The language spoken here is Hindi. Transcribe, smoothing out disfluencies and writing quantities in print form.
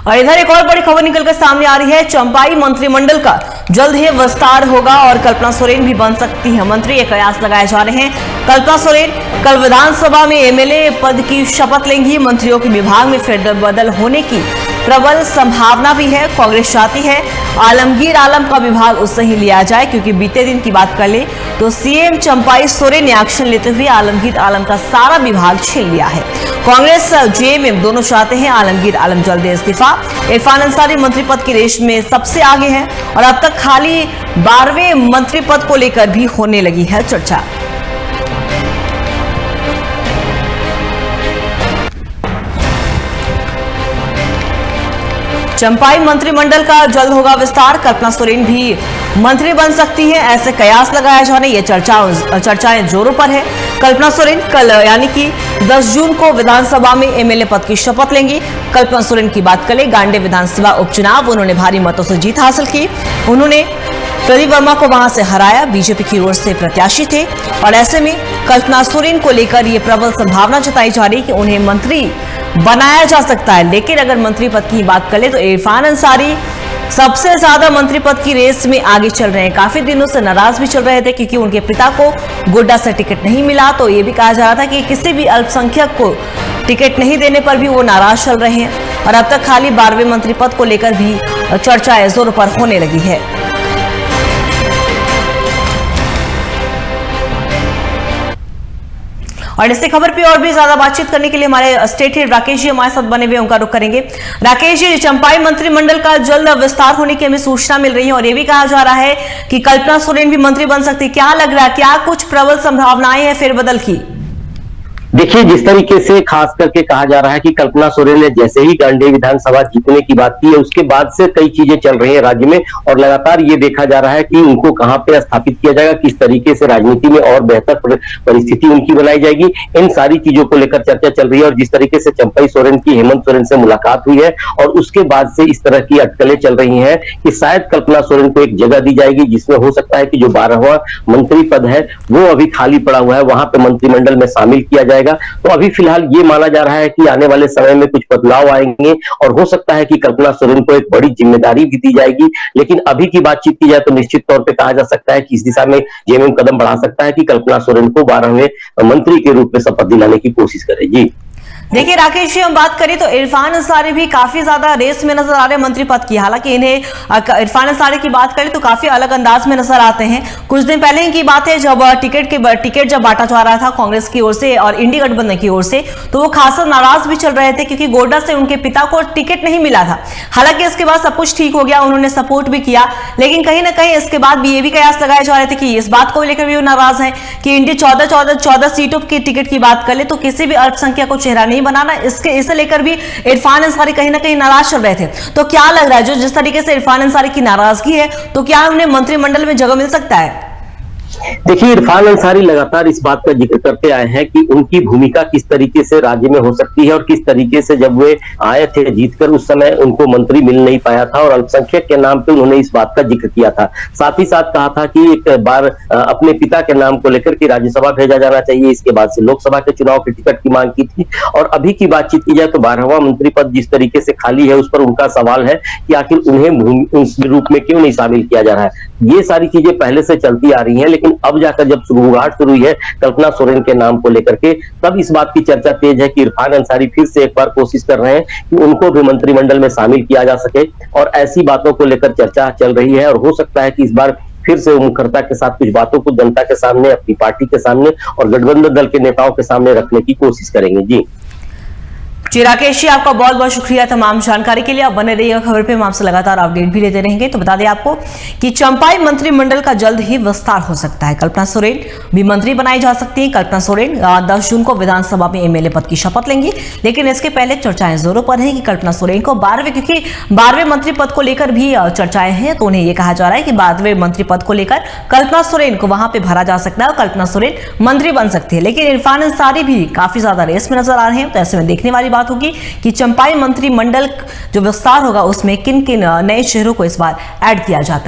और इधर एक और बड़ी खबर निकलकर सामने आ रही है। चंपाई मंत्रिमंडल का जल्द ही विस्तार होगा और कल्पना सोरेन भी बन सकती है मंत्री, ये कयास लगाए जा रहे हैं। कल्पना सोरेन कल विधानसभा में एमएलए पद की शपथ लेंगी। मंत्रियों के विभाग में फेरबदल होने की प्रबल संभावना भी है। कांग्रेस चाहती है आलमगीर आलम का विभाग उससे ही लिया जाए, क्योंकि बीते दिन की बात कर ले तो सीएम चंपाई सोरेन ने एक्शन लेते हुए आलमगीर आलम का सारा विभाग छीन लिया है। कांग्रेस जेएमएम दोनों चाहते हैं आलमगीर आलम जल्द इस्तीफा। इरफान अंसारी मंत्री पद की रेस में सबसे आगे है और अब तक खाली 12वें मंत्री पद को लेकर भी होने लगी है चर्चा। चंपाई मंत्रिमंडल का जल्द होगा विस्तार, कल्पना सोरेन भी मंत्री बन सकती है, ऐसे कयास लगाया जा रहा है। ये चर्चाएं जोरों पर है। कल्पना सोरेन कल यानी कि 10 जून को विधानसभा में एमएलए पद की शपथ लेंगी। कल्पना सोरेन की बात करें, गांडे विधानसभा उपचुनाव उन्होंने भारी मतों से जीत हासिल की। उन्होंने प्रदीप वर्मा को वहां से हराया, बीजेपी की ओर से प्रत्याशी थे और ऐसे में कल्पना सोरेन को लेकर यह प्रबल संभावना जताई जा रही है कि उन्हें मंत्री बनाया जा सकता है। लेकिन अगर मंत्री पद की बात करें तो इरफान अंसारी सबसे ज्यादा मंत्री पद की रेस में आगे चल रहे हैं। काफी दिनों से नाराज भी चल रहे थे क्योंकि उनके पिता को गोड्डा से टिकट नहीं मिला, तो ये भी कहा जा रहा था कि किसी भी अल्पसंख्यक को टिकट नहीं देने पर भी वो नाराज चल रहे हैं। और अब तक खाली 12वें मंत्री पद को लेकर भी चर्चाएं जोरों पर होने लगी है। और इसी खबर पे और भी ज्यादा बातचीत करने के लिए हमारे स्टेट हेड राकेश जी हमारे साथ बने हुए, उनका रुख करेंगे। राकेश जी, चंपाई मंत्रिमंडल का जल्द विस्तार होने की हमें सूचना मिल रही है और ये भी कहा जा रहा है कि कल्पना सोरेन भी मंत्री बन सकती है। क्या लग रहा है, क्या कुछ प्रबल संभावनाएं हैं फेरबदल की? देखिए, जिस तरीके से खास करके कहा जा रहा है कि कल्पना सोरेन ने जैसे ही गांडे विधानसभा जीतने की बात की है, उसके बाद से कई चीजें चल रही है राज्य में और लगातार ये देखा जा रहा है कि उनको कहां पे स्थापित किया जाएगा, किस तरीके से राजनीति में और बेहतर परिस्थिति उनकी बनाई जाएगी। इन सारी चीजों को लेकर चर्चा चल रही है और जिस तरीके से चंपाई सोरेन की हेमंत सोरेन से मुलाकात हुई है और उसके बाद से इस तरह की अटकलें चल रही है कि शायद कल्पना सोरेन को एक जगह दी जाएगी जिसमें हो सकता है कि जो 12वां मंत्री पद है वो अभी खाली पड़ा हुआ है, वहां पे मंत्रिमंडल में शामिल किया जाएगा। तो अभी फिलहाल ये माना जा रहा है कि आने वाले समय में कुछ बदलाव आएंगे और हो सकता है कि कल्पना सोरेन को एक बड़ी जिम्मेदारी भी दी जाएगी। लेकिन अभी की बातचीत की जाए तो निश्चित तौर पे कहा जा सकता है कि इस दिशा में जेएमएम कदम बढ़ा सकता है कि कल्पना सोरेन को 12वें मंत्री के रूप में शपथ दिलाने की कोशिश करेगी। देखिए राकेश जी, हम बात करें तो इरफान अंसारी भी काफी ज्यादा रेस में नजर आ रहे हैं मंत्री पद की। हालांकि इन्हें इरफान अंसारी की बात करें तो काफी अलग अंदाज में नजर आते हैं। कुछ दिन पहले की बात है जब टिकट जब बांटा जा रहा था कांग्रेस की ओर से और इंडी गठबंधन की ओर से, तो वो खासा नाराज भी चल रहे थे क्योंकि गोड्डा से उनके पिता को टिकट नहीं मिला था। हालांकि इसके बाद सब कुछ ठीक हो गया, उन्होंने सपोर्ट भी किया, लेकिन कहीं ना कहीं इसके बाद भी ये भी कयास लगाए जा रहे थे कि इस बात को लेकर भी वो नाराज है कि इंडी 14 सीटों की टिकट की बात कर ले तो किसी भी अल्पसंख्यक को चेहरा नहीं बनाना, इसे लेकर भी इरफान अंसारी कहीं ना कहीं नाराज चल रहे थे। तो क्या लग रहा है, जो जिस तरीके से इरफान अंसारी की नाराजगी है, तो क्या उन्हें मंत्रिमंडल में जगह मिल सकता है? देखिए, इरफान अंसारी लगातार इस बात का जिक्र करते आए हैं कि उनकी भूमिका किस तरीके से राज्य में हो सकती है और किस तरीके से जब वे आए थे जीतकर उस समय उनको मंत्री मिल नहीं पाया था और अल्पसंख्यक के नाम पे उन्होंने इस बात का जिक्र किया था। साथ ही साथ कहा था कि एक बार अपने पिता के नाम को लेकर के राज्यसभा भेजा जाना चाहिए, इसके बाद से लोकसभा के चुनाव की टिकट की मांग की थी। और अभी की बातचीत की जाए तो 12वां मंत्री पद जिस तरीके से खाली है उस पर उनका सवाल है कि आखिर उन्हें उस रूप में क्यों नहीं शामिल किया जा रहा है। ये सारी चीजें पहले से चलती आ रही है, लेकिन अब जाकर जब शुरुआत शुरू हुई है कल्पना सोरेन के नाम को लेकर के, तब इस बात की चर्चा तेज है कि इरफान अंसारी फिर से एक बार कोशिश कर रहे हैं कि उनको भी मंत्रिमंडल में शामिल किया जा सके और ऐसी बातों को लेकर चर्चा चल रही है। और हो सकता है कि इस बार फिर से मुखरता के साथ कुछ बातों को जनता के सामने, अपनी पार्टी के सामने और गठबंधन दल के नेताओं के सामने रखने की कोशिश करेंगे। जी राकेश जी, आपका बहुत बहुत शुक्रिया तमाम जानकारी के लिए। आप बने रहिएगा खबर पे, हम आपसे लगातार अपडेट भी लेते रहेंगे। तो बता दें आपको कि चंपाई मंत्रिमंडल का जल्द ही विस्तार हो सकता है। कल्पना सोरेन भी मंत्री बनाई जा सकती है। कल्पना सोरेन 10 जून को विधानसभा में एमएलए पद की शपथ लेंगी, लेकिन इसके पहले चर्चाएं जोरों पर हैं कि कल्पना सोरेन को 12वें मंत्री पद को लेकर भी चर्चाएं हैं। तो उन्हें यह कहा जा रहा है कि 12वें मंत्री पद को लेकर कल्पना सोरेन को वहां पर भरा जा सकता है और कल्पना सोरेन मंत्री बन सकती है। लेकिन इरफान अंसारी भी काफी ज्यादा रेस में नजर आ रहे हैं। तो ऐसे में देखने वाली बात होगी कि चंपाई मंत्रिमंडल जो विस्तार होगा उसमें किन किन नए चेहरों को इस बार ऐड किया जाता है।